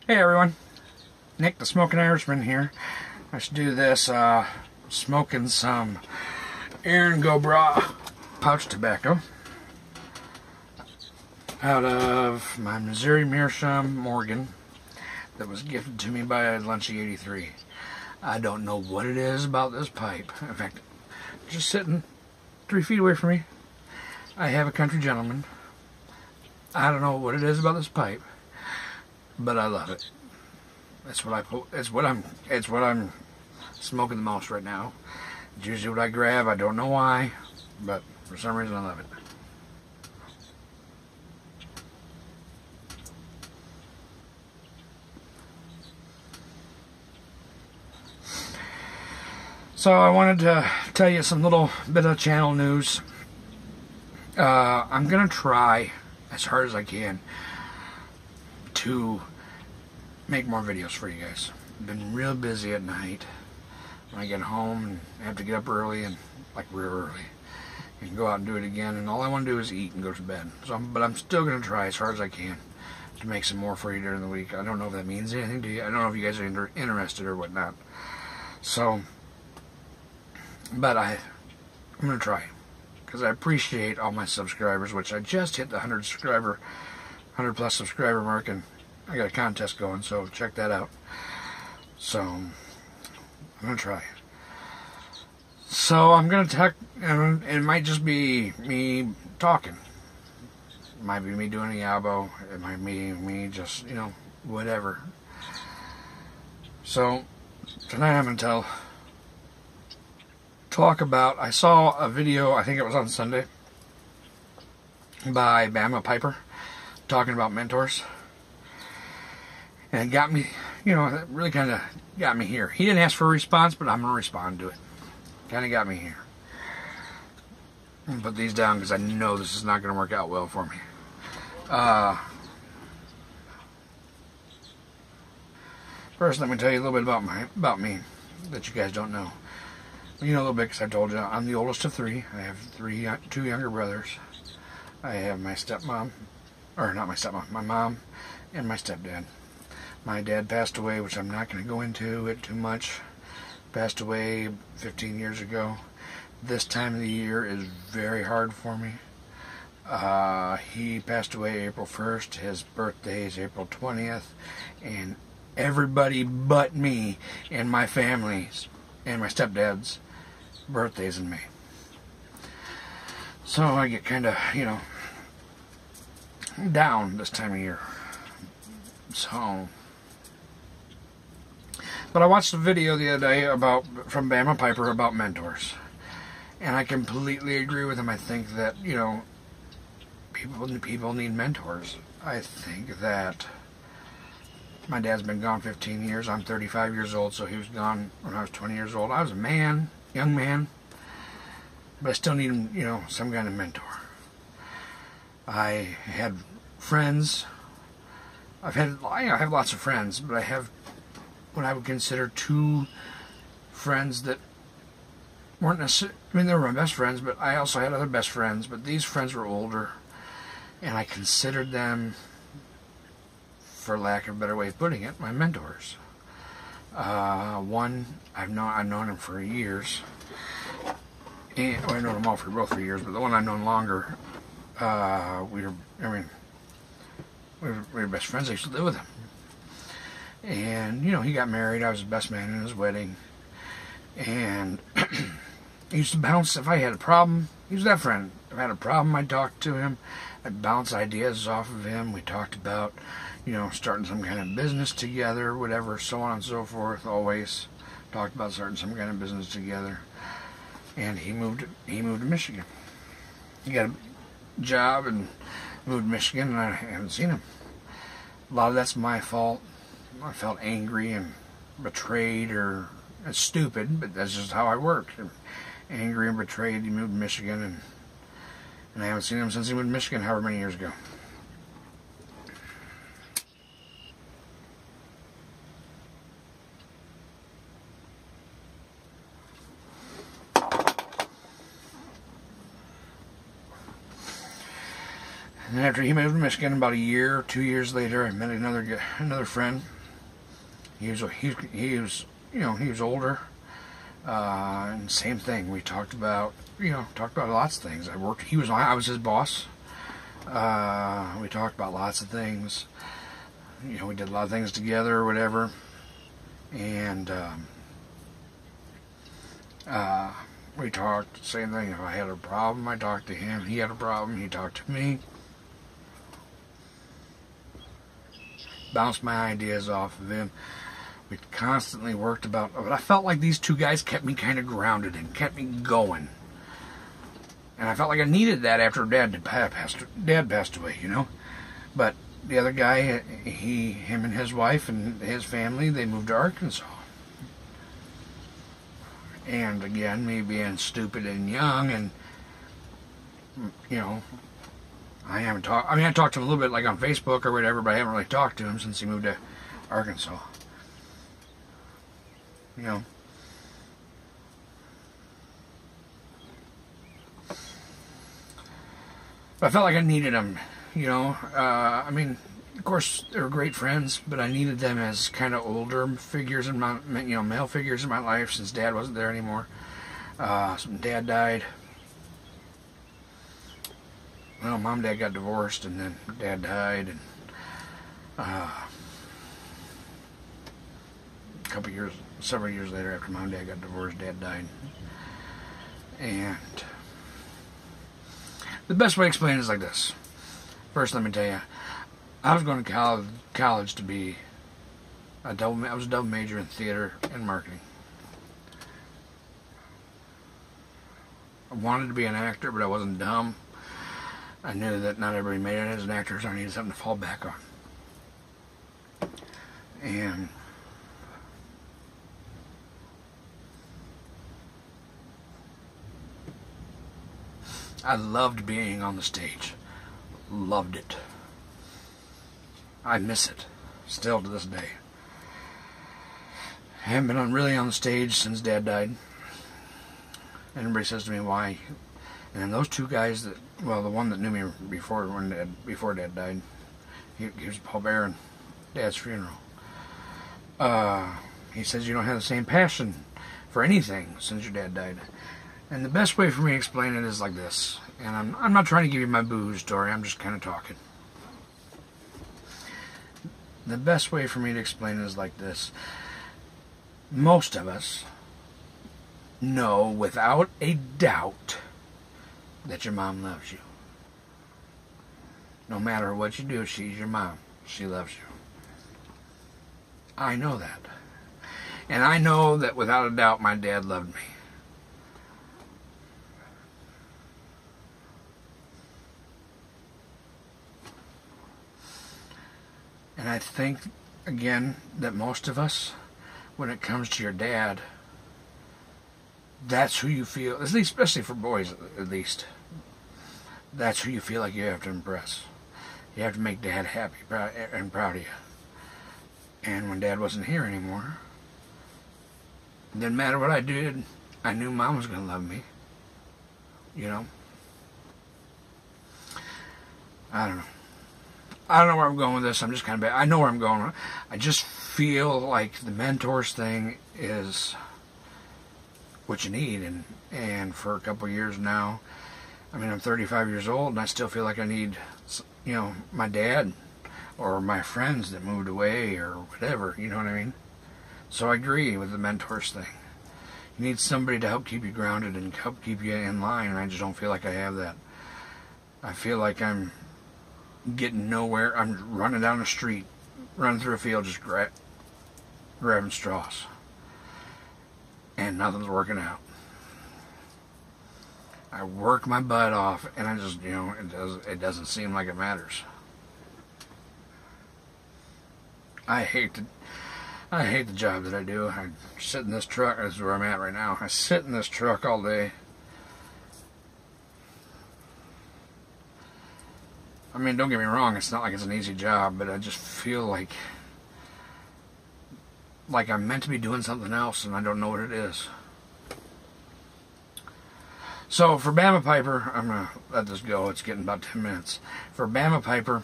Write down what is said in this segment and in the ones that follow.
Hey everyone, Nick the Smoking Irishman here. I should do this smoking some Aaron Gobra pouch tobacco out of my Missouri Meerschaum Morgan that was gifted to me by Lunchy83. I don't know what it is about this pipe. In fact, just sitting 3 feet away from me, I have a country gentleman. I don't know what it is about this pipe, but I love it. It's what I'm smoking the most right now. It's usually what I grab. I don't know why, but for some reason I love it. So I wanted to tell you some little bit of channel news. I'm gonna try as hard as I can to make more videos for you guys. I've been real busy at night. When I get home and I have to get up early, and like real early, and go out and do it again, and all I want to do is eat and go to bed. But I'm still gonna try as hard as I can to make some more for you during the week. I don't know if that means anything to you. I don't know if you guys are interested or whatnot. So, but I'm gonna try, because I appreciate all my subscribers, which I just hit the 100 plus subscriber mark, and I got a contest going, so check that out. So I'm gonna try. So I'm gonna talk, and it might just be me talking. It might be me doing a yabo. It might be me just, whatever. So tonight I'm gonna talk about, I saw a video, I think it was on Sunday, by Bama Piper, talking about mentors. And it got me, it really kind of got me here. He didn't ask for a response, but I'm going to respond to it. Kind of got me here. I'm going to put these down because I know this is not going to work out well for me. First, let me tell you a little bit about me that you guys don't know. You know a little bit because I told you I'm the oldest of three. I have two younger brothers. I have my stepmom, or not my stepmom, my mom and my stepdad. My dad passed away, which I'm not going to go into it too much. Passed away 15 years ago. This time of the year is very hard for me. He passed away April 1st. His birthday is April 20th. And everybody but me and my family's and my stepdad's birthdays in May. So I get kind of, down this time of year. So, but I watched a video the other day from Bama Piper about mentors, and I completely agree with him. I think that people need mentors. I think that my dad's been gone 15 years. I'm 35 years old, so he was gone when I was 20 years old. I was a young man, but I still need, some kind of mentor. I had friends. I have lots of friends, but I have what I would consider two friends that weren't necessarily, they were my best friends, but I also had other best friends, but these friends were older, and I considered them, for lack of a better way of putting it, my mentors. One, I've known him for years, and I've known them all both for years, but the one I've known longer, we were best friends. I used to live with him. And, he got married. I was his best man in his wedding. And he used to bounce, if I had a problem, he was that friend. If I had a problem, I'd talk to him. I'd bounce ideas off of him. We talked about, starting some kind of business together, whatever, so on and so forth. Always talked about starting some kind of business together. And he moved to Michigan. He got a job and moved to Michigan, and I haven't seen him. A lot of that's my fault. I felt angry and betrayed, or it's stupid, but that's just how I work. Angry and betrayed. He moved to Michigan, and I haven't seen him since he moved to Michigan, however many years ago. And after he moved to Michigan, about a year, 2 years later, I met another friend he was he was older, and same thing. We talked about lots of things. I was his boss. We talked about lots of things. We did a lot of things together or whatever, and we talked, same thing. If I had a problem, I talked to him. He had a problem, he talked to me. Bounced my ideas off of him. We constantly worked about, but I felt like these two guys kept me kind of grounded and kept me going. And I felt like I needed that after Dad passed away, But the other guy, him and his wife and his family, they moved to Arkansas. And again, me being stupid and young, and I haven't talked. I mean, I talked to him a little bit, like on Facebook or whatever, but I haven't really talked to him since he moved to Arkansas. But I felt like I needed him. I mean, of course, they were great friends, but I needed them as kind of older figures in my, male figures in my life, since Dad wasn't there anymore. Dad died. Well, Mom and Dad got divorced, and then Dad died, and several years later, after Mom and Dad got divorced, Dad died. And the best way to explain it is like this. First, let me tell you, I was going to college to be I was a double major in theater and marketing. I wanted to be an actor, but I wasn't dumb. I knew that not everybody made it as an actor, so I needed something to fall back on. And I loved being on the stage. Loved it. I miss it. Still to this day. I haven't been really on the stage since Dad died. And everybody says to me, why? And then those two guys the one that knew me before Dad died, he was Paul Barron, Dad's funeral. He says, you don't have the same passion for anything since your dad died. And the best way for me to explain it is like this. And I'm not trying to give you my boo story, I'm just kind of talking. The best way for me to explain it is like this. Most of us know without a doubt that your mom loves you. No matter what you do, she's your mom. She loves you. I know that. And I know that without a doubt my dad loved me. And I think, again, that most of us, when it comes to your dad, that's who you feel, at least, especially for boys, at least, that's who you feel like you have to impress. You have to make Dad happy and proud of you. And when Dad wasn't here anymore, it didn't matter what I did, I knew Mom was going to love me. I don't know. I don't know where I'm going with this. I'm just kind of I know where I'm going. I just feel like the mentors thing is what you need. And for a couple of years now, I mean, I'm 35 years old, and I still feel like I need, my dad or my friends that moved away or whatever, you know what I mean? So I agree with the mentors thing. You need somebody to help keep you grounded and help keep you in line, and I just don't feel like I have that. I feel like I'm getting nowhere. I'm running down the street, running through a field, just grabbing straws, and nothing's working out. I work my butt off, and I just, it doesn't seem like it matters. I hate the job that I do. I sit in this truck. This is where I'm at right now. I sit in this truck all day. I mean, don't get me wrong, it's not like it's an easy job, but I just feel like I'm meant to be doing something else, and I don't know what it is. So, for Bama Piper, I'm going to let this go. It's getting about 10 minutes. For Bama Piper,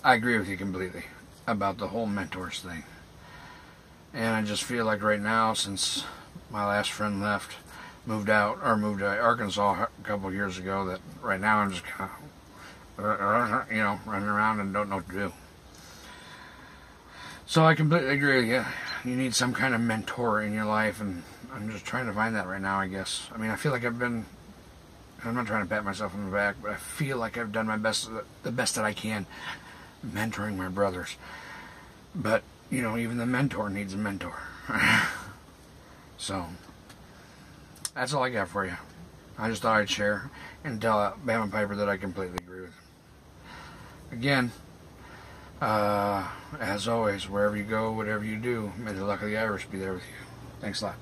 I agree with you completely. about the whole mentors thing. And I just feel like right now, since my last friend left, moved to Arkansas a couple of years ago, that right now I'm just kind of, running around and don't know what to do. So I completely agree with you. You need some kind of mentor in your life, and I'm just trying to find that right now, I guess. I mean, I feel like I'm not trying to pat myself on the back, but I feel like I've done my best, the best that I can, mentoring my brothers. But, even the mentor needs a mentor. So, that's all I got for you. I just thought I'd share and tell Bama Piper that I completely agree with him. Again, as always, wherever you go, whatever you do, may the luck of the Irish be there with you. Thanks a lot.